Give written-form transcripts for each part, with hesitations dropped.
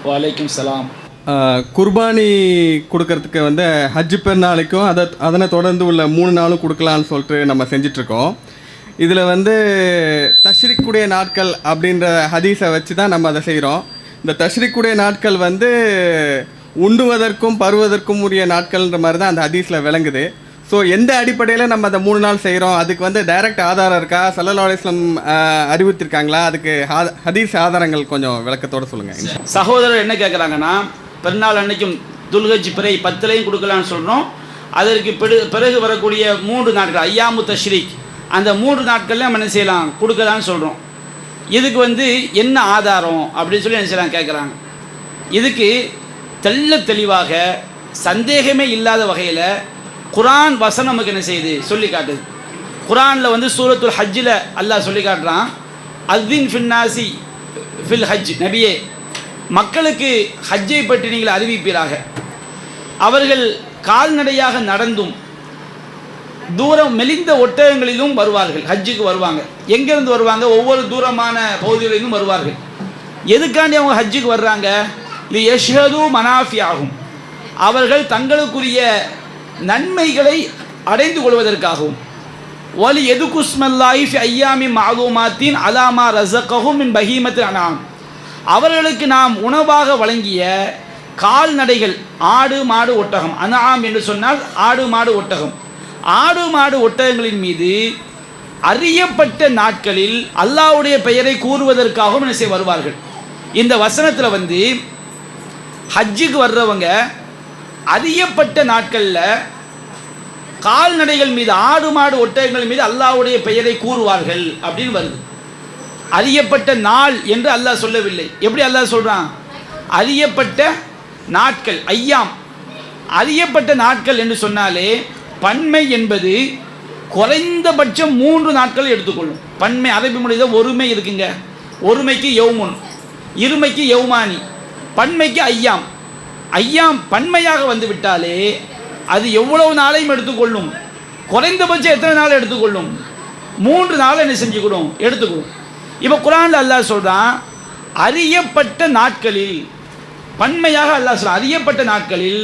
வலைக்கும் சலாம். குர்பானி கொடுக்கறதுக்கு வந்து ஹஜ்ஜு பெருநாளைக்கும் அதனை தொடர்ந்து உள்ள 3 நாளும் கொடுக்கலான்னு சொல்லிட்டு நம்ம செஞ்சிட்ருக்கோம். இதில் வந்து தஷ்ரீக்குடைய நாட்கள் அப்படின்ற ஹதீஸை வச்சு தான் நம்ம அதை செய்கிறோம். இந்த தஷ்ரீக்குடைய நாட்கள் வந்து உண்ணுவதற்கும் பருவதற்கும் உரிய நாட்கள்ன்ற மாதிரி தான் அந்த ஹதீஸில் விளங்குது. ஸோ எந்த அடிப்படையில் நம்ம அந்த 3 நாள் செய்கிறோம், அதுக்கு வந்து டைரக்ட் ஆதாரம் இருக்கா, ஸல்லல்லாஹு அலைஹி வஸல்லம் அறிவித்திருக்காங்களா, அதுக்கு ஹதீஸ் ஆதாரங்கள் கொஞ்சம் விளக்கத்தோடு சொல்லுங்கள். சகோதரர் என்ன கேட்குறாங்கன்னா, பெருநாள் அன்னைக்கும் துல்ஹஜ் பிறை 10லையும் கொடுக்கலான்னு சொல்கிறோம். அதற்கு பிறகு வரக்கூடிய 3 நாட்கள் ஐயாமு தஷ்ரீக், அந்த 3 நாட்கள்ல நம்ம என்ன செய்யலாம், கொடுக்கலான்னு சொல்கிறோம். இதுக்கு வந்து என்ன ஆதாரம் அப்படின்னு சொல்லி என்ன செய்யலாம் கேட்குறாங்க. இதுக்கு தெளிவாக சந்தேகமே இல்லாத வகையில் குர்ஆன் வசனம் நமக்கு என்ன செய்யுது சொல்லி காட்டுது. குர்ஆனில் வந்து சூரத்துல் ஹஜ்ஜில் அல்லாஹ் சொல்லி காட்டுறான், அஸ்தின் ஃபின்னாசி ஃபில் ஹஜ், நபியே மக்களுக்கு ஹஜ்ஜை பற்றி நீங்கள் அறிவிப்பீராக. அவர்கள் கால்நடையாக நடந்தும் தூரம் மெலிந்த ஒட்டகங்களிலும் வருவார்கள், ஹஜ்ஜுக்கு வருவாங்க. எங்கேருந்து வருவாங்க? ஒவ்வொரு தூரமான பகுதிகளிலும் வருவார்கள். எதுக்காண்டி அவங்க ஹஜ்ஜுக்கு வர்றாங்க? இது யஷ்ஹது மனாஃபி ஆகும், அவர்கள் தங்களுக்குரிய நன்மைகளை அடைந்து கொள்வதற்காகவும். வலி எதுகுஸ்மல்லாஹி ஃபி ஐயாமி மஅலூமாத்தின் அலாமா ரஸகஹும் மின் பஹீமத்தில் அனாம், அவர்களுக்கு நாம் உணவாக வழங்கிய கால்நடைகள் ஆடு மாடு ஒட்டகம், அனாம் என்று சொன்னால் ஆடு மாடு ஒட்டகம், ஆடு மாடு ஒட்டகங்களின் மீது அறியப்பட்ட நாட்களில் அல்லாஹ்வுடைய பெயரை கூறுவதற்காகவும் என்ன செய்ய வருவார்கள். இந்த வசனத்தில் வந்து ஹஜ்ஜுக்கு வர்றவங்க அறியப்பட்ட நாட்களில் கால்நடைகள் மீது ஆடு மாடு ஒட்டகங்கள் மீது அல்லாஹ்வுடைய பெயரை கூறுவார்கள் அப்படின்னு வருது. அறியப்பட்ட நாள் என்று அல்லாஹ் சொல்லவில்லை. எப்படி அல்லாஹ் சொல்கிறான்? அறியப்பட்ட நாட்கள், ஐயாம். அறியப்பட்ட நாட்கள் என்று சொன்னாலே பன்மை என்பது குறைந்தபட்சம் 3 நாட்கள் எடுத்துக்கொள்ளும். பன்மை அரபி மொழியில் ஒருமை இருக்குங்க. ஒருமைக்கு யௌமுன், இருமைக்கு யௌமானி, பன்மைக்கு ஐயாம். ஐயாம் பன்மையாக வந்து விட்டாலே அது எவ்வளவு நாளையும் எடுத்துக்கொள்ளும்? குறைந்தபட்சம் எத்தனை நாள் எடுத்துக்கொள்ளும்? 3 நாள் என்ன செஞ்சுக்கணும், எடுத்துக்கணும். இப்போ குர்ஆனில் அல்லாஹ் சொல்கிறான், அறியப்பட்ட நாட்களில், பன்மையாக அல்லாஹ் சொல்கிறான், அறியப்பட்ட நாட்களில்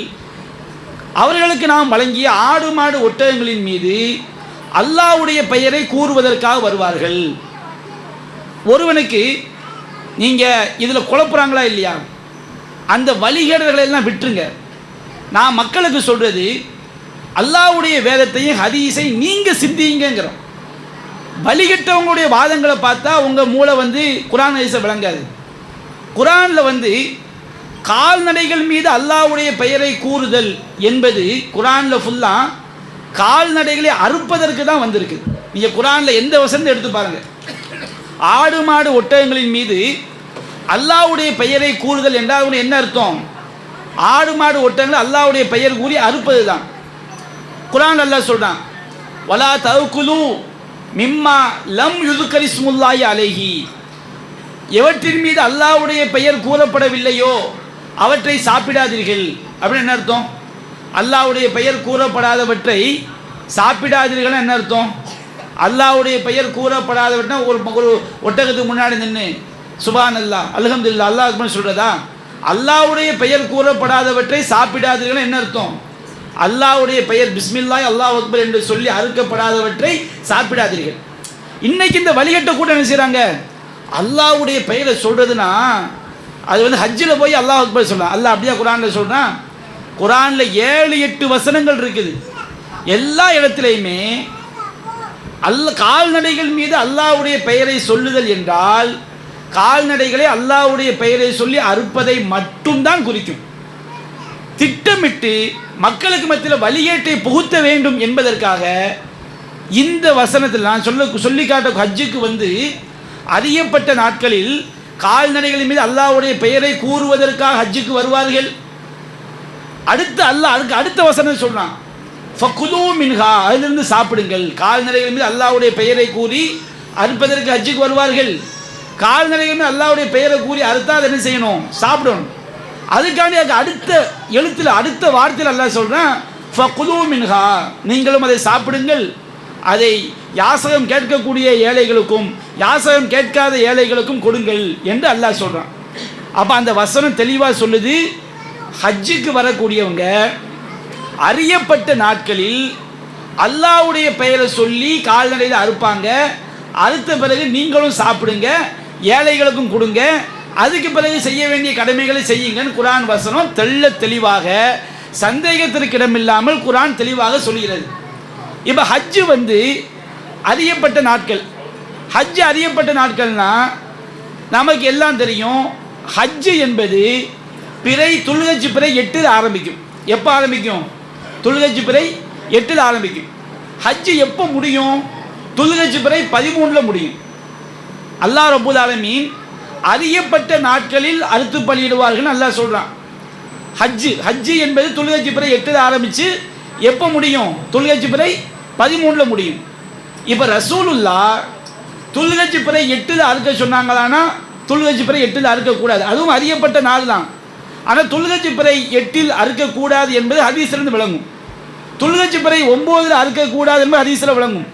அவர்களுக்கு நாம் வழங்கிய ஆடு மாடு ஒட்டகங்களின் மீது அல்லாஹ்வுடைய பெயரை கூறுவதற்காக வருவார்கள். ஒருவனுக்கு நீங்கள் இதில் குழப்புறாங்களா இல்லையா? அந்த வழிகேடுகளை எல்லாம் விட்டுருங்க. நான் மக்களுக்கு சொல்கிறது, அல்லாஹ்வுடைய வேதத்தையும் ஹதீஸை நீங்கள் சிந்திங்கிறோம். வழிகட்டவங்களுடைய வாதங்களை பார்த்தா உங்கள் மூளை வந்து குர்ஆன் ஹதீஸை விளங்காது. குர்ஆனில் வந்து கால்நடைகள் மீது அல்லாஹ்வுடைய பெயரை கூறுதல் என்பது குர்ஆனில் ஃபுல்லாக கால்நடைகளை அறுப்பதற்கு தான் வந்திருக்கு. நீங்கள் குர்ஆனில் எந்த வசனத்தை எடுத்து பாருங்கள், ஆடு மாடு ஒட்டகங்களின் மீது அல்லாஹ்வுடைய பெயரை கூறுதல் என்றால் என்ன அர்த்தம்? ஆடு மாடு ஒட்டகங்கள் அல்லாஹ்வுடைய பெயர் கூறி அறுப்பது தான். குர்ஆன் அல்லாஹ் சொல்கிறான், வலா தஅகுலு மிம்மா லம் யுذ்கர் இஸ்முல்லாஹி அலைஹி, எவற்றின் மீது அல்லாஹ்வுடைய பெயர் கூறப்படவில்லையோ அவற்றை சாப்பிடாதீர்கள். அப்படின்னு என்ன அர்த்தம்? அல்லாஹ்வுடைய பெயர் கூறப்படாதவற்றை சாப்பிடாதீர்கள் என்ன அர்த்தம்? அல்லாஹ்வுடைய பெயர் கூறப்படாதவற்றை ஒரு ஒட்டகத்துக்கு முன்னாடி நின்று சுபான் அல்லாஹ் அல்ஹம்துலில்லாஹ் அல்லாஹ் அக்பர் சொல்கிறதா? அல்லாஹ்வுடைய பெயர் கூறப்படாதவற்றை சாப்பிடாதீர்கள் என்ன அர்த்தம்? அல்லாஹ்வுடைய பெயர் பிஸ்மில்லாஹ் அல்லாஹ் அக்பர் என்று சொல்லி அறுக்கப்படாதவற்றை சாப்பிடாதீர்கள். இன்னைக்கு இந்த வழிகட்ட கூட என்ன செய்கிறாங்க? அல்லாஹ்வுடைய பெயரை சொல்கிறதுனா அது வந்து ஹஜ்ஜில் போய் அல்லாஹ் அக்பர் சொல்லலாம். அல்லாஹ் அப்படியே குர்ஆனில் சொல்கிறான். குர்ஆனில் 7-8 வசனங்கள் இருக்குது. எல்லா இடத்துலையுமே கால்நடைகள் மீது அல்லாஹ்வுடைய பெயரை சொல்லுதல் என்றால் கால்நடைகளை அல்லாஹ்வுடைய பெயரை சொல்லி அறுப்பதை மட்டும்தான் குறிக்கும். திட்டமிட்டு மக்களுக்கு மத்தியில் வழிகேட்டை புகுத்த வேண்டும் என்பதற்காக இந்த வசனத்தில் நான் சொல்லி காட்ட ஹஜ்ஜுக்கு வந்து அறியப்பட்ட நாட்களில் கால்நடைகளின் மீது அல்லாஹ்வுடைய பெயரை கூறுவதற்காக ஹஜ்ஜுக்கு வருவார்கள். அதுக்கு அடுத்த வசனம் சொல்றான், ஃபகுலூ மின்ஹா, அதிலிருந்து சாப்பிடுங்கள். கால்நடைகள் மீது அல்லாஹ்வுடைய பெயரை கூறி அறுப்பதற்கு ஹஜ்ஜுக்கு வருவார்கள். கால்நடைகள் மீது அல்லாஹ்வுடைய பெயரை கூறி அறுத்தா என்ன செய்யணும்? சாப்பிடணும். அதுக்காண்டி அடுத்த எழுத்தில் அடுத்த வார்த்தையில் அல்லாஹ் சொல்றான், ஃபகுலூ மின்ஹா, நீங்களும் அதை சாப்பிடுங்கள். அதை யாசகம் கேட்கக்கூடிய ஏழைகளுக்கும் யாசகம் கேட்காத ஏழைகளுக்கும் கொடுங்கள் என்று அல்லாஹ் சொல்கிறான். அப்போ அந்த வசனம் தெளிவாக சொல்லுது, ஹஜ்ஜுக்கு வரக்கூடியவங்க அறியப்பட்ட நாட்களில் அல்லாஹ்வுடைய பெயரை சொல்லி கால்நடையில் அறுப்பாங்க. அறுத்த பிறகு நீங்களும் சாப்பிடுங்க, ஏழைகளுக்கும் கொடுங்க, அதுக்கு பிறகு செய்ய வேண்டிய கடமைகளை செய்யுங்கன்னு குர்ஆன் வசனம் தெளிவாக சந்தேகத்திற்கு இடமில்லாமல் குர்ஆன் தெளிவாக சொல்கிறது. இப்போ ஹஜ்ஜு அறியப்பட்ட நாட்கள். ஹஜ்ஜு அறியப்பட்ட நாட்கள்னா நமக்கு எல்லாம் தெரியும். ஹஜ்ஜு என்பது துல்ஹஜ் பிறை 8 ஆரம்பிக்கும். எப்போ ஆரம்பிக்கும்? துல்ஹஜ் பிறை 8 ஆரம்பிக்கும். ஹஜ்ஜு எப்போ முடியும்? துல்ஹஜ் பிறை 13 முடியும். அல்லாஹ் ரப்பல் ஆலமீன் அறியப்பட்ட நாட்களில் அறுத்து பலியிடுவார்கள் அல்லாஹ் சொல்கிறான். ஹஜ்ஜு என்பது துல்ஹஜ் பிறை 8 ஆரம்பித்து எப்போ முடியும்? துல்ஹஜ் பிறை 13 முடியும். இப்போ ரசூலுல்லாஹ் துல்ஹஜ் பிறை 8 அறுக்க சொன்னாங்களான்னா துல்ஹஜ் பிறை 8 அறுக்கக்கூடாது. அதுவும் அறியப்பட்ட நாள் தான். ஆனால் துல்ஹஜ் பிறை 8 அறுக்கக்கூடாது என்பது ஹதீஸிலிருந்து விளங்கும். துல்ஹஜ் பிறை 9 அறுக்கக்கூடாது என்பது ஹதீஸில் விளங்கும்.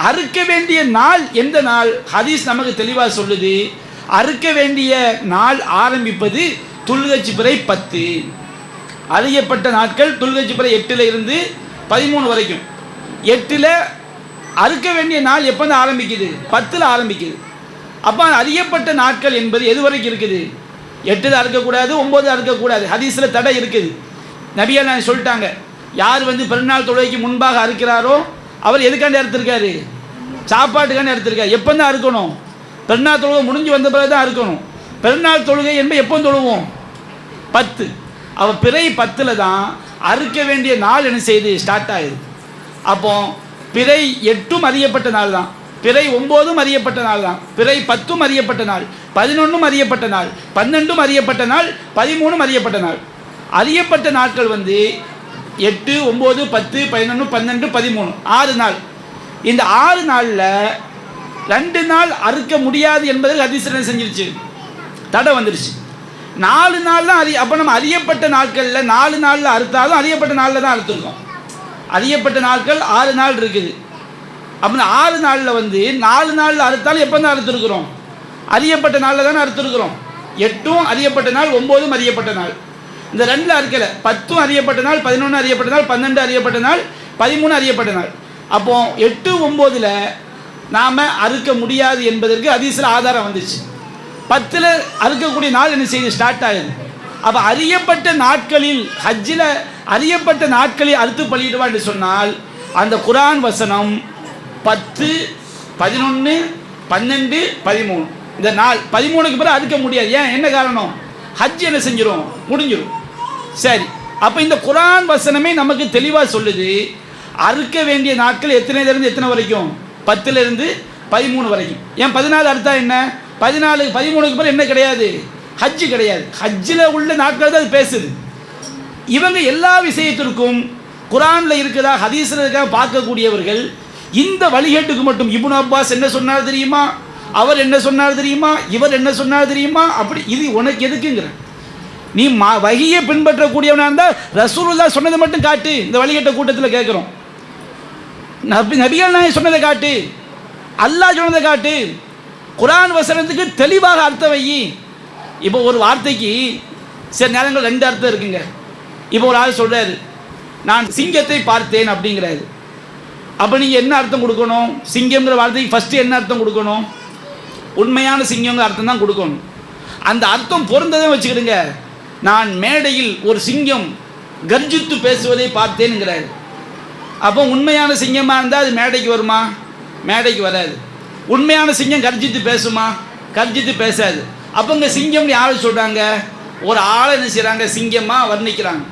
அறுக்க வேண்டிய நாள் எந்த நாள்? ஹதீஸ் நமக்கு தெளிவாக சொல்லுது. அறுக்க வேண்டிய நாள் ஆரம்பிப்பது துல்ஹஜ் பிறை 10. அறியப்பட்ட நாட்கள் துல்ஹஜ் பிறை 8 இருந்து 13 வரைக்கும். 8 அறுக்க வேண்டிய நாள் எப்போ ஆரம்பிக்குது? 10 ஆரம்பிக்குது. அப்போ அறியப்பட்ட நாட்கள் என்பது எது வரைக்கும் இருக்குது? 8 அறுக்கக்கூடாது, 9 அறுக்கக்கூடாது. ஹதீஸில் தடை இருக்குது. நபியா நான் சொல்லிட்டாங்க, யார் பெருநாள் தொழுகைக்கு முன்பாக அறுக்கிறாரோ அவர் எதுக்காண்டி அறுத்திருக்காரு? சாப்பாட்டுக்காண்டி அறுத்திருக்காரு. எப்போ தான் அறுக்கணும்? பெருநாள் தொழுகை முடிஞ்சு வந்த பிறகு தான் அறுக்கணும். பெருநாள் தொழுகை என்பது எப்போ தொழுவோம்? 10. அவள் பிறை 10 தான் அறுக்க வேண்டிய நாள் என்ன செய்து ஸ்டார்ட் ஆகுது. அப்போ பிறை 8 அறியப்பட்ட நாள் தான், பிறை 9 அறியப்பட்ட நாள் தான், பிறை 10 அறியப்பட்ட நாள், 11 அறியப்பட்ட நாள், 12 அறியப்பட்ட நாள், 13 அறியப்பட்ட நாள். அறியப்பட்ட நாட்கள் 8, 9, 10, 11, 12, 13 6 நாள். இந்த 6 நாளில் 2 நாள் அறுக்க முடியாது என்பதற்கு ஹதீஸ் செஞ்சிருச்சு, தடை வந்துருச்சு. 4 நாள் தான் அப்போ நம்ம அறியப்பட்ட நாட்களில் 4 நாளில் அறுத்தாலும் அறியப்பட்ட நாளில் தான் அறுத்துருக்கோம். அறியப்பட்ட நாட்கள் 6 நாள் இருக்குது. அப்படின்னா 6 நாளில் 4 நாளில் அறுத்தாலும் எப்போ தான் அறுத்துருக்குறோம்? அறியப்பட்ட நாளில் தானே அறுத்துருக்குறோம். 8 அறியப்பட்ட நாள், 9 அறியப்பட்ட நாள். இந்த 2 அறுக்கலை. 10 அறியப்பட்ட நாள், 11 அறியப்பட்ட நாள், 12 அறியப்பட்ட நாள், 13 அறியப்பட்ட நாள். அப்போ 8, 9 நாம் அறுக்க முடியாது என்பதற்கு ஹதீஸில் ஆதாரம் வந்துச்சு. 10 அறுக்கக்கூடிய நாள் என்ன செய்து ஸ்டார்ட் ஆகுது. அப்போ அறியப்பட்ட நாட்களில் ஹஜ்ஜில் அறியப்பட்ட நாட்களில் அறுத்து பலியிடுவான்னு சொன்னால் அந்த குர்ஆன் வசனம் 10, 11, 12, 13 இந்த நாள் 13க்கு பிறகு அறுக்க முடியாது. ஏன்? என்ன காரணம்? ஹஜ் என்ன செஞ்சிடும்? முடிஞ்சிடும். சரி, அப்போ இந்த குர்ஆன் வசனமே நமக்கு தெளிவாக சொல்லுது அறுக்க வேண்டிய நாட்கள் எத்தனைலேருந்து எத்தனை வரைக்கும்? 10லேருந்து 13 வரைக்கும். ஏன் 14 அறுத்தா என்ன? 14, 13க்கு பிறகு என்ன கிடையாது? ஹஜ்ஜு கிடையாது. ஹஜ்ஜில் உள்ள நாட்கள் தான் அது பேசுது. இவங்க எல்லா விஷயத்திற்கும் குர்ஆனில் இருக்குதா ஹதீஸில் இருக்கா பார்க்கக்கூடியவர்கள் இந்த வழிகேட்டுக்கு மட்டும் இப்னு அப்பாஸ் என்ன சொன்னார் தெரியுமா, அவர் என்ன சொன்னார் தெரியுமா, இவர் என்ன சொன்னார் தெரியுமா, அப்படி இது உனக்கு எதுக்குங்கிற? நீ வஹியை பின்பற்றக்கூடியவனாக இருந்தால் ரசூலுல்லாஹ் சொன்னதை மட்டும் காட்டு. இந்த வழிகேட்ட கூட்டத்தில் கேட்குறோம். நபிகள் நாயகம் சொன்னதை காட்டு, அல்லாஹ் சொன்னதை காட்டு, குர்ஆன் வசனத்துக்கு தெளிவாக அர்த்தம் வை. இப்போ ஒரு வார்த்தைக்கு சில நேரங்கள் 2 அர்த்தம் இருக்குங்க. இப்போ ஒரு ஆள் சொல்கிறாரு, நான் சிங்கத்தை பார்த்தேன் அப்படிங்கிறாரு. அப்போ நீங்கள் என்ன அர்த்தம் கொடுக்கணும்? சிங்கம்ங்கிற வார்த்தைக்கு ஃபஸ்ட்டு என்ன அர்த்தம் கொடுக்கணும்? உண்மையான சிங்கங்கிற அர்த்தம் தான் கொடுக்கணும். அந்த அர்த்தம் பொருந்ததை வச்சுக்கிடுங்க. நான் மேடையில் ஒரு சிங்கம் கர்ஜித்து பேசுவதை பார்த்தேனுங்கிறாரு. அப்போ உண்மையான சிங்கமாக இருந்தால் அது மேடைக்கு வருமா? மேடைக்கு வராது. உண்மையான சிங்கம் கர்ஜித்து பேசுமா? கர்ஜித்து பேசாது. அப்போ இங்கே சிங்கம்னு யார் சொல்கிறாங்க? ஒரு ஆளை என்ன செய்கிறாங்க? சிங்கமாக வர்ணிக்கிறாங்க.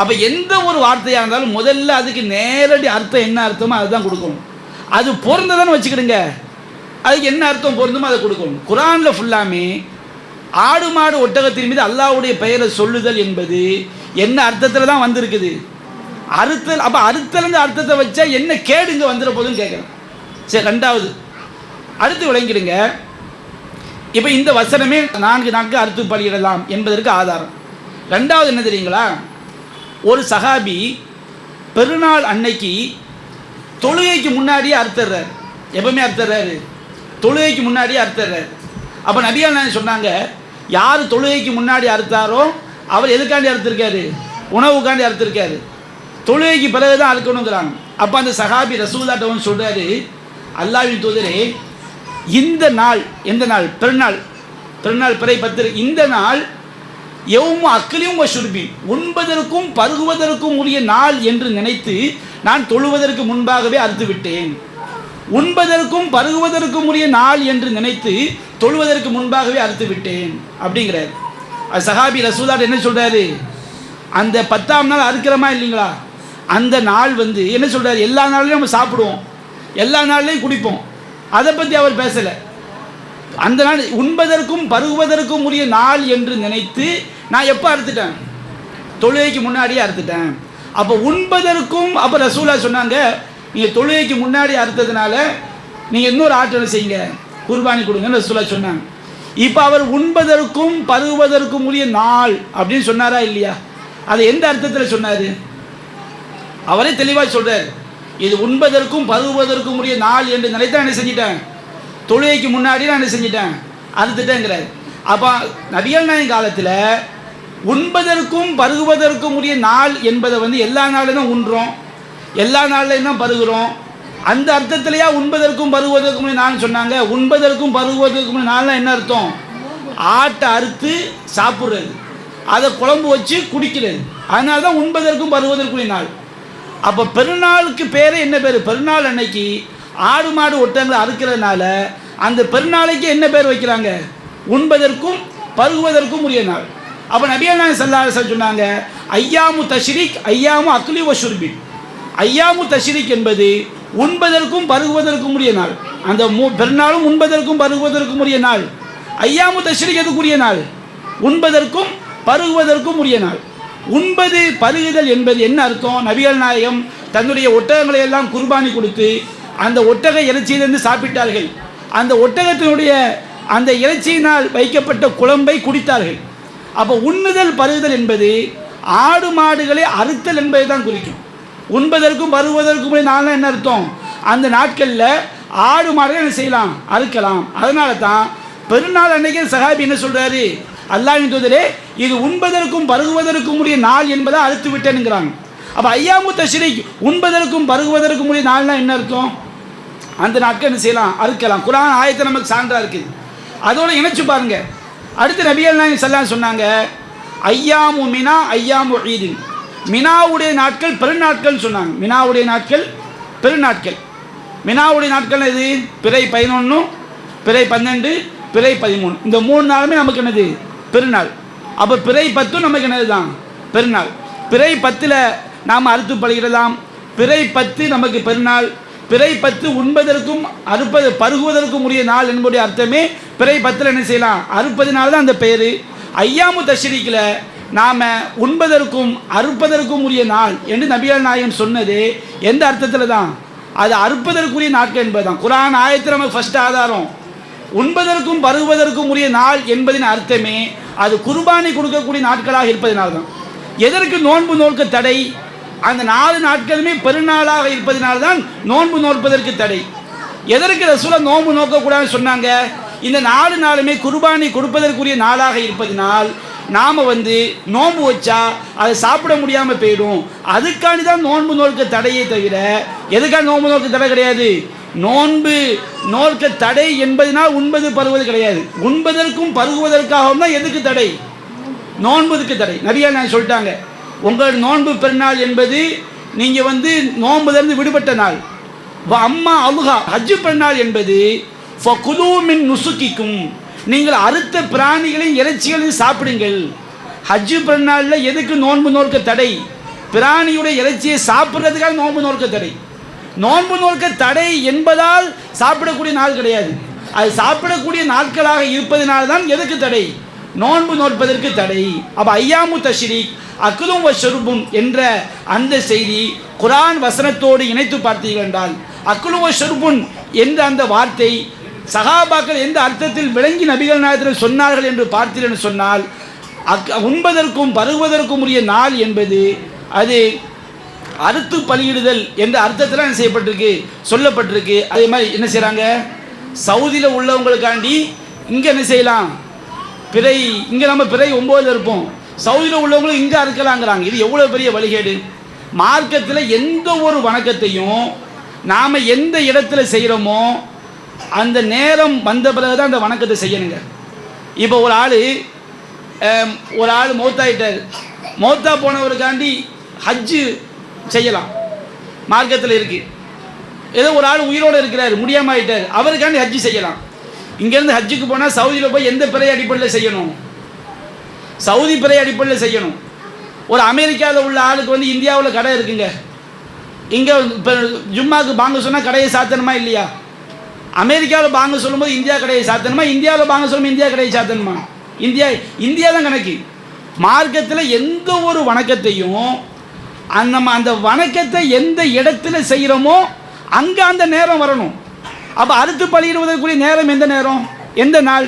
அப்போ எந்த ஒரு வார்த்தையாக இருந்தாலும் முதல்ல அதுக்கு நேரடி அர்த்தம் என்ன அர்த்தமோ அதுதான் கொடுக்கணும். அது பொருந்ததான்னு வச்சுக்கிடுங்க. அதுக்கு என்ன அர்த்தம் பொருந்துமோ அதை கொடுக்கணும். குர்ஆனில் ஃபுல்லாமே ஆடு மாடு ஒட்டகத்தின் மீது அல்லாஹ்வுடைய பெயரை சொல்லுதல் என்பது என்ன அர்த்தத்தில் தான் வந்திருக்குது? அறுத்தல். அப்போ அறுத்தலேருந்து அர்த்தத்தை வச்சா என்ன கேடுங்க வந்துட போதுன்னு கேட்குறேன். சரி, 2வது அடுத்து விளங்கிடுங்க. இப்போ இந்த வசனமே 4 நாட்கள் அறுத்து பலியிடலாம் என்பதற்கு ஆதாரம். 2வது என்ன தெரியுங்களா? ஒரு சஹாபி பெருநாள் அன்னைக்கு தொழுகைக்கு முன்னாடியே அறுத்துறாரு. எப்பவுமே அறுத்துறாரு, தொழுகைக்கு முன்னாடியே அறுத்துறாரு. அப்போ நபிகள் நாயகம் சொன்னாங்க, யார் தொழுகைக்கு முன்னாடி அறுத்தாரோ அவர் எதுக்காண்டி அறுத்திருக்காரு? உணவுக்காண்டி அறுத்திருக்காரு. தொழுகைக்கு பிறகு தான் அறுக்கணுங்கிறாங்க. அப்போ அந்த சஹாபி ரசூலுல்லாஹ்ட்ட வந்து சொல்கிறாரு, அல்லாஹ்வின் தூதரே, இந்த நாள் எந்த நாள்? பெருநாள். பிறை 10. இந்த நாள் யௌமு அக்லியும் வஷுர்பி, உண்பதற்கும் பருகுவதற்கும் உரிய நாள் என்று நினைத்து நான் தொழுவதற்கு முன்பாகவே அறுத்து விட்டேன். உண்பதற்கும் பருகுவதற்கும் உரிய நாள் என்று நினைத்து தொழுவதற்கு முன்பாகவே அறுத்து விட்டேன் அப்படிங்கிறார். அது சஹாபி ரசூலுல்லாஹ் என்ன சொல்கிறாரு? அந்த 10ஆம் நாள் அறுக்கிறமா இல்லைங்களா, அந்த நாள் வந்து என்ன சொல்கிறார்? எல்லா நாள்லையும் நம்ம சாப்பிடுவோம், எல்லா நாள்லையும் குடிப்போம், அதை பற்றி அவர் பேசலை. அந்த நாள் உண்பதற்கும் பருகுவதற்கும் உரிய நாள் என்று நினைத்து நான் எப்போ அறுத்துட்டேன்? தொழுகைக்கு முன்னாடியே அறுத்துட்டேன். அப்போ உண்பதற்கும், அப்போ ரசூலுல்லாஹ் சொன்னாங்க, நீங்கள் தொழுகைக்கு முன்னாடி அறுத்ததுனால நீங்கள் இன்னொரு ஆற்றலை செய்யுங்க, குர்பானி கொடுங்கன்னு ரசூலுல்லாஹ் சொன்னாங்க. இப்போ அவர் உண்பதற்கும் பருகுவதற்கும் உரிய நாள் அப்படின்னு சொன்னாரா இல்லையா? அதை எந்த அர்த்தத்தில் சொன்னார்? அவரே தெளிவாக சொல்கிறார், இது உண்பதற்கும் பருகுவதற்கும் உரிய நாள் என்று நினைத்தா என்ன செஞ்சிட்டேன்? தொழுகைக்கு முன்னாடி நான் என்ன செஞ்சிட்டேன்? அறுத்துட்டேங்கிறார். அப்போ நபிகள் நாயகம் காலத்தில் உண்பதற்கும் பருகுவதற்கும் உரிய நாள் என்பதை வந்து எல்லா நாளையும் தான் உண்றோம், எல்லா நாள்லையும் தான் பருகுறோம். அந்த அர்த்தத்திலையா உண்பதற்கும் பருகுவதற்கும் உரிய நாள்னு சொன்னாங்க? உண்பதற்கும் பருகுவதற்கும் உரிய நாள்னா என்ன அர்த்தம்? ஆட்டை அறுத்து சாப்பிட்றது, அதை குழம்பு வச்சு குடிக்கிறது, அதனால தான் உண்பதற்கும் பருகுவதற்குரிய நாள். அப்போ பெருநாளுக்கு பேர் என்ன பேர்? பெருநாள் அன்னைக்கு ஆடு மாடு ஒட்டங்களை அறுக்கிறதுனால அந்த பெருநாளைக்கு என்ன பேர் வைக்கிறாங்க? உண்பதற்கும் பருகுவதற்கும் உரிய நாள். அப்போ நபிகள் நாயகம் ஸல்லல்லாஹு அலைஹி வஸல்லம் சொன்னாங்க, ஐயாமு தஷ்ரீக் ஐயாமு அக்லி வ ஷுர்பி. ஐயாமு தஷ்ரீக் என்பது உண்பதற்கும் பருகுவதற்கும் உரிய நாள். அந்த பெருநாளும் உண்பதற்கும் பருகுவதற்கும் உரிய நாள். ஐயாமு தஷ்ரீக் எதுக்குரிய நாள்? உண்பதற்கும் பருகுவதற்கும் உரிய நாள். உண்பது பருகுதல் என்பது என்ன அர்த்தம்? நபிகள் நாயகம் தன்னுடைய ஒட்டகங்களை எல்லாம் குர்பானி கொடுத்து அந்த ஒட்டக இறைச்சியிலிருந்து சாப்பிட்டார்கள். அந்த ஒட்டகத்தினுடைய அந்த இறைச்சியினால் வைக்கப்பட்ட குழம்பை குடித்தார்கள். அப்போ உண்ணுதல் பருகுதல் என்பது ஆடு மாடுகளை அறுத்தல் என்பதை தான் குறிக்கும். உண்பதற்கும் பருகுவதற்கும் நாள்னா என்ன அர்த்தம்? அந்த நாட்களில் ஆடு மாடுகளை என்ன செய்யலாம்? அறுக்கலாம். அதனால தான் பெருநாள் அன்னைக்கு சஹாபி என்ன சொல்கிறாரு? அல்லாஹ்வின் தூதரே, இது உண்பதற்கும் பருகுவதற்கும் உரிய நாள் என்பதை அறுத்து விட்டேனுங்கிறாங்க. அப்போ ஐயாமு தஷ்ரீக் உண்பதற்கும் பருகுவதற்கும் உரிய நாள்னா என்ன அர்த்தம்? அந்த நாட்கள் என்ன செய்யலாம்? அறுக்கலாம். குர்ஆன் ஆயத்தை நமக்கு சான்றாக இருக்குது. அதோடு இணைச்சு பாருங்க. அடுத்து நபிகள் நாயகம் ஸல்லல்லாஹு அலைஹி சொன்னாங்க, ஐயாமு மினா ஐயாமு ஈதின். மினாவுடைய நாட்கள் பெருநாட்கள் சொன்னாங்க. மினாவுடைய நாட்கள் பெருநாட்கள். மினாவுடைய நாட்கள் எது? பிறை 11, பிறை 12, பிறை 13. இந்த 3 நாளுமே நமக்கு என்னது? பெருநாள். அப்போ பிறை 10 நமக்கு என்னது தான்? பெருநாள். பிறை 10ல் நாம் அறுத்து பழகிடலாம். பிறை 10 நமக்கு பெருநாள். பிறை 10 உண்பதற்கும் பருகுவதற்கும் உரிய நாள் என்பதுடைய அர்த்தமே பிறை 10ல் என்ன செய்யலாம்? அறுப்பதினால தான் அந்த பெயர். ஐயாமு தஷ்ரீக்கில் நாம் உண்பதற்கும் அறுப்பதற்கும் உரிய நாள் என்று நபிகள் நாயகம் சொன்னது எந்த அர்த்தத்தில் தான்? அது அறுப்பதற்குரிய நாட்கள் என்பது தான். குர்ஆன் ஆயத்தில் நமக்கு ஃபஸ்ட் ஆதாரம். உண்பதற்கும் பருகுவதற்கும் உரிய நாள் என்பதின் அர்த்தமே அது குர்பானி கொடுக்கக்கூடிய நாட்களாக இருப்பதனால்தான். எதற்கு நோன்பு நோக்க தடை? அந்த 4 நாட்களுமே பெருநாளாக இருப்பதனால்தான் நோன்பு நோற்பதற்கு தடை. எதற்கு ரசூலுல்லாஹ் நோன்பு நோக்கக்கூடாதுன்னு சொன்னாங்க? இந்த 4 நாளுமே குர்பானி கொடுப்பதற்குரிய நாளாக இருப்பதனால் நாம் நோன்பு வச்சா அதை சாப்பிட முடியாமல் போயிடும். அதுக்காண்டி தான் நோன்பு நோக்க தடையை தவிர எதுக்காக நோன்பு நோக்க தடை கிடையாது. நோன்பு நோக்க தடை என்பதனால் உண்பது பருவது கிடையாது. உண்பதற்கும் பருகுவதற்காகவும் தான் எதுக்கு தடை? நோன்புக்கு தடை. நபிகள் நாயகம் சொல்லிட்டாங்க, உங்கள் நோன்பு பெருநாள் என்பது நீங்கள் நோன்புலேருந்து விடுபட்ட நாள். அம்மா அலுஹா ஹஜ்ஜு பெருநாள் என்பது ஃபகுலூ மின் நுசுக்கிக்கும், நீங்கள் அறுத்த பிராணிகளின் இறைச்சிகளையும் சாப்பிடுங்கள். ஹஜ்ஜு பெருநாளில் எதுக்கு நோன்பு நோக்க தடை? பிராணியுடைய இறைச்சியை சாப்பிட்றதுக்காக நோன்பு நோக்க தடை. நோன்பு நோக்க தடை என்பதால் சாப்பிடக்கூடிய நாள் கிடையாது. அது சாப்பிடக்கூடிய நாட்களாக இருப்பதனால்தான் எதுக்கு தடை? நோன்பு நோற்பதற்கு தடை. அப்போ ஐயாமு தஷ்ரீக் அக்லும் வ ஷுர்பும் என்ற அந்த செய்தி குர்ஆன் வசனத்தோடு இணைத்து பார்த்தீர்கள் என்றால், அக்லும் வ ஷுர்புன் என்ற அந்த வார்த்தை சஹாபாக்கள் எந்த அர்த்தத்தில் விளங்கி நபிகள் நாயகத்தில் சொன்னார்கள் என்று பார்த்தீர்கள் என்று சொன்னால், உண்பதற்கும் பருகுவதற்கும் உரிய நாள் என்பது அது அறுத்து பலியிடுதல் என்ற அர்த்தத்தில் என்ன செய்யப்பட்டிருக்கு? சொல்லப்பட்டிருக்கு. அதே மாதிரி என்ன செய்கிறாங்க? சவுதியில் உள்ளவங்களுக்காண்டி இங்கே என்ன செய்யலாம்? பிறை இங்கே நம்ம பிறை 9 இருப்போம், சவுதியில் உள்ளவங்களும் இங்கே அறுக்கலாங்கிறாங்க. இது எவ்வளோ பெரிய வழிகேடு! மார்க்கத்தில் எந்த ஒரு வணக்கத்தையும் நாம் எந்த இடத்துல செய்கிறோமோ அந்த நேரம் வந்த பிறகு தான் அந்த வணக்கத்தை செய்யணுங்க. இப்போ ஒரு ஆள் மௌத்தாயிட்டார், மௌத்தா போனவருக்காண்டி ஹஜ்ஜு செய்யலாம், மார்க்கத்தில் இருக்குது. ஏதோ ஒரு ஆள் உயிரோடு இருக்கிறார், முடியாமல் ஆகிட்டார், அவருக்காண்டி ஹஜ்ஜு செய்யலாம். இங்கேருந்து ஹஜ்ஜுக்கு போனால் சவுதியில் போய் எந்த பிறை அடிப்படையில் செய்யணும்? சவுதி பிறை அடிப்படையில் செய்யணும். ஒரு அமெரிக்காவில் உள்ள ஆளுக்கு வந்து இந்தியாவில் கடை இருக்குங்க, இங்கே இப்போ ஜும்மாவுக்கு பாங்க சொன்னால் கடையை சாத்தணுமா இல்லையா? அமெரிக்காவில் பாங்க சொல்லும்போது இந்தியா கடையை சாத்தணுமா? இந்தியாவில் பாங்க சொல்லும்போது இந்தியா கடையை சாத்தணுமா? இந்தியா தான் கணக்கு. மார்க்கத்தில் எந்த ஒரு வணக்கத்தையும் நம்ம அந்த வணக்கத்தை எந்த இடத்துல செய்கிறோமோ அங்கே அந்த நேரம் வரணும். அப்போ அறுத்து பலியிடுவதற்குரிய நேரம் எந்த நேரம், எந்த நாள்?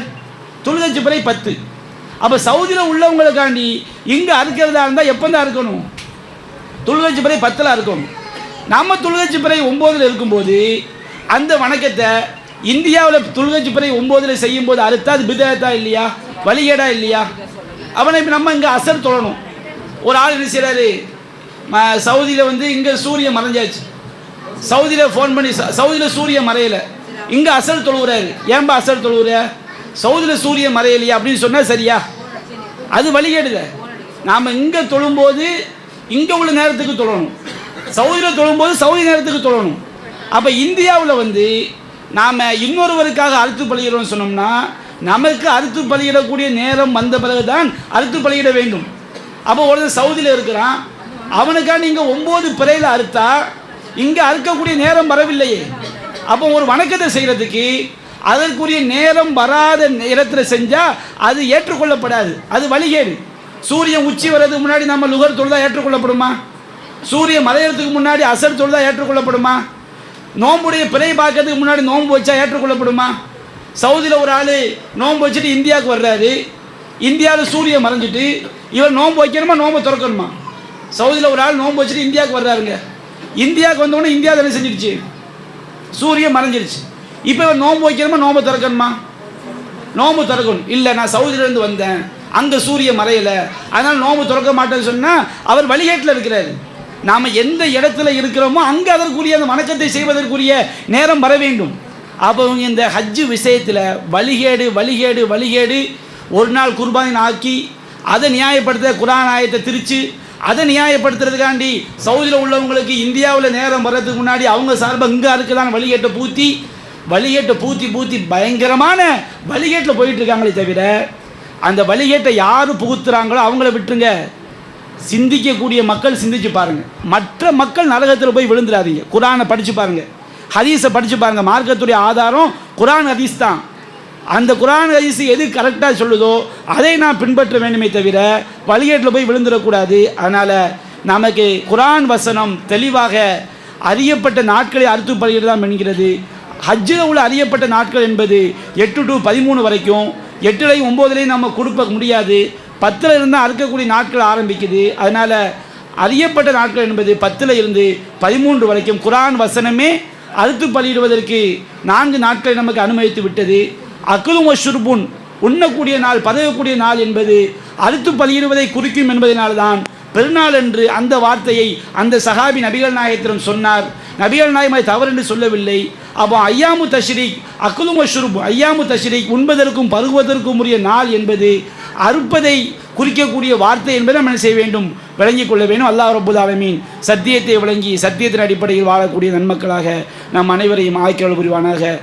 துல்ஹஜ் பிறை 10. அப்போ சவுதியில் உள்ளவங்களுக்காண்டி இங்கே அறுக்கிறதா இருந்தால் எப்போ தான் அறுக்கணும்? துல்ஹஜ் பிறை 10 அறுக்கணும். நம்ம துல்ஹஜ் பிறை 9 இருக்கும்போது அந்த வணக்கத்தை இந்தியாவில் துல்ஹஜ் பிறை 9 செய்யும்போது அறுத்தா அது பிதஅத்தா இல்லையா, வழிகேடா இல்லையா? அவனை இப்போ நம்ம இங்கே அசர் தொழணும். ஒரு ஆள் என்ன செய்கிறாரு, சவுதியில் வந்து இங்கே சூரியன் மறைஞ்சாச்சு, சவுதியில் ஃபோன் பண்ணி சவுதியில் சூரியன் மறையலை, இங்கே அசல் தொழுகிறாரு. ஏன்பா அசல் தொழுகிற? சவுதியில் சூரியன் மறையலையா அப்படின்னு சொன்னால் சரியா? அது வழிகேடுல. நாம் இங்கே தொழும்போது இங்கே உள்ள நேரத்துக்கு தொழணும், சவுதியில் தொழும்போது சவுதி நேரத்துக்கு தொழணும். அப்போ இந்தியாவில் வந்து நாம் இன்னொருவருக்காக அறுத்து பலியிடணும்னு சொன்னோம்னா நமக்கு அறுத்து பலியிடக்கூடிய நேரம் வந்த பிறகு தான் அறுத்து பலியிட வேண்டும். அப்போ ஒருத்தர் சவுதியில் இருக்கிறான், அவனுக்காண்டி இங்கே 9 பிறையில் அறுத்தா இங்கே அறுக்கக்கூடிய நேரம் வரவில்லையே. அப்போ ஒரு வணக்கத்தை செய்கிறதுக்கு அதற்குரிய நேரம் வராத இடத்துல செஞ்சால் அது ஏற்றுக்கொள்ளப்படாது, அது வழிகேடு. சூரியன் உச்சி வர்றதுக்கு முன்னாடி நம்ம லுகர் தொழுதா ஏற்றுக்கொள்ளப்படுமா? சூரியன் மறையிறதுக்கு முன்னாடி அசர் தொழுதா ஏற்றுக்கொள்ளப்படுமா? நோம்புடைய பிறை பார்க்கறதுக்கு முன்னாடி நோன்பு வச்சா ஏற்றுக்கொள்ளப்படுமா? சவுதியில் ஒரு ஆள் நோன்பு வச்சுட்டு இந்தியாவுக்கு வர்றாரு, இந்தியாவில் சூரியன் மறைஞ்சிட்டு இவர் நோன்பு வைக்கணுமா நோன்பை திறக்கணுமா? சவுதியில் ஒரு ஆள் நோன்பு வச்சுட்டு இந்தியாவுக்கு வர்றாருங்க, இந்தியாவுக்கு வந்தோடனே இந்தியா தானே செஞ்சிடுச்சு, சூரியன் மறைஞ்சிருச்சு. இப்போ இவர் நோன்பு வைக்கணுமா நோன்பை திறக்கணுமா? நோன்பு திறக்கணும். இல்லை நான் சவுதியிலேருந்து வந்தேன், அங்கே சூரியன் மறையலை, அதனால் நோன்பு திறக்க மாட்டேன்னு சொன்னால் அவர் வழிகேட்டில் இருக்கிறார். நாம் எந்த இடத்துல இருக்கிறோமோ அங்கே அதற்குரிய அந்த வணக்கத்தை செய்வதற்குரிய நேரம் வர வேண்டும். அப்போ இந்த ஹஜ்ஜு விஷயத்தில் வழிகேடு வழிகேடு வழிகேடு. ஒரு நாள் குர்பானி ஆக்கி அதை நியாயப்படுத்த குர்ஆன் ஆயத்தை திரித்து அதை நியாயப்படுத்துறதுக்காண்டி சவுதியில் உள்ளவங்களுக்கு இந்தியாவில் நேரம் வர்றதுக்கு முன்னாடி அவங்க சார்பாக இங்கே இருக்குதான வழிகேட்டை பூத்தி பயங்கரமான வழிகேட்டில் போயிட்டுருக்காங்களே தவிர அந்த வழிகேட்டை யார் புகுத்துறாங்களோ அவங்கள விட்டுருங்க. சிந்திக்கக்கூடிய மக்கள் சிந்திச்சு பாருங்கள், மற்ற மக்கள் நரகத்தில் போய் விழுந்துடாதீங்க. குர்ஆனை படித்து பாருங்கள், ஹதீஸை படித்து பாருங்கள். மார்க்கத்துடைய ஆதாரம் குர்ஆன் ஹதீஸ் தான். அந்த குர்ஆன் ஹதீஸ் எது கரெக்டாக சொல்லுதோ அதை நான் பின்பற்ற வேண்டுமே தவிர வழிகேட்டில் போய் விழுந்துடக்கூடாது. அதனால் நமக்கு குர்ஆன் வசனம் தெளிவாக அறியப்பட்ட நாட்களை அறுத்து பலியிடலாம் என்கிறது. ஹஜ்ஜில் உள்ள அறியப்பட்ட நாட்கள் என்பது 8 to 13 வரைக்கும், 8லையும் 9லையும் நம்ம கொடுக்க முடியாது. 10ல் இருந்தால் அறுக்கக்கூடிய நாட்கள் ஆரம்பிக்குது. அதனால் அறியப்பட்ட நாட்கள் என்பது 10ல் இருந்து 13 வரைக்கும். குர்ஆன் வசனமே அறுத்து பலியிடுவதற்கு 4 நாட்களை நமக்கு அனுமதித்து விட்டது. அக்குலும் வஷுர்புன் உண்ணக்கூடிய நாள், பதகக்கூடிய நாள் என்பது அறுத்து பலியிடுவதை குறிக்கும் என்பதனால்தான் பெருநாள் என்று அந்த வார்த்தையை அந்த சஹாபி நபிகள் நாயகத்திடம் சொன்னார். நபிகள் நாயகம் தவறு என்று சொல்லவில்லை. அப்போ ஐயாமு தஷ்ரீக் அக்குலும் வஷுர்பு, ஐயாமு தஷ்ரீக் உண்பதற்கும் பருகுவதற்கும் உரிய நாள் என்பது அறுப்பதை குறிக்கக்கூடிய வார்த்தை என்பதை நம்ம என்ன செய்ய வேண்டும், விளங்கிக் கொள்ள வேண்டும். அல்லாஹ் ரப்புல் ஆலமீன் சத்தியத்தை விளங்கி சத்தியத்தின் அடிப்படையில் வாழக்கூடிய நன்மக்களாக நம் அனைவரையும் ஆக்கியருள் புரிவானாக.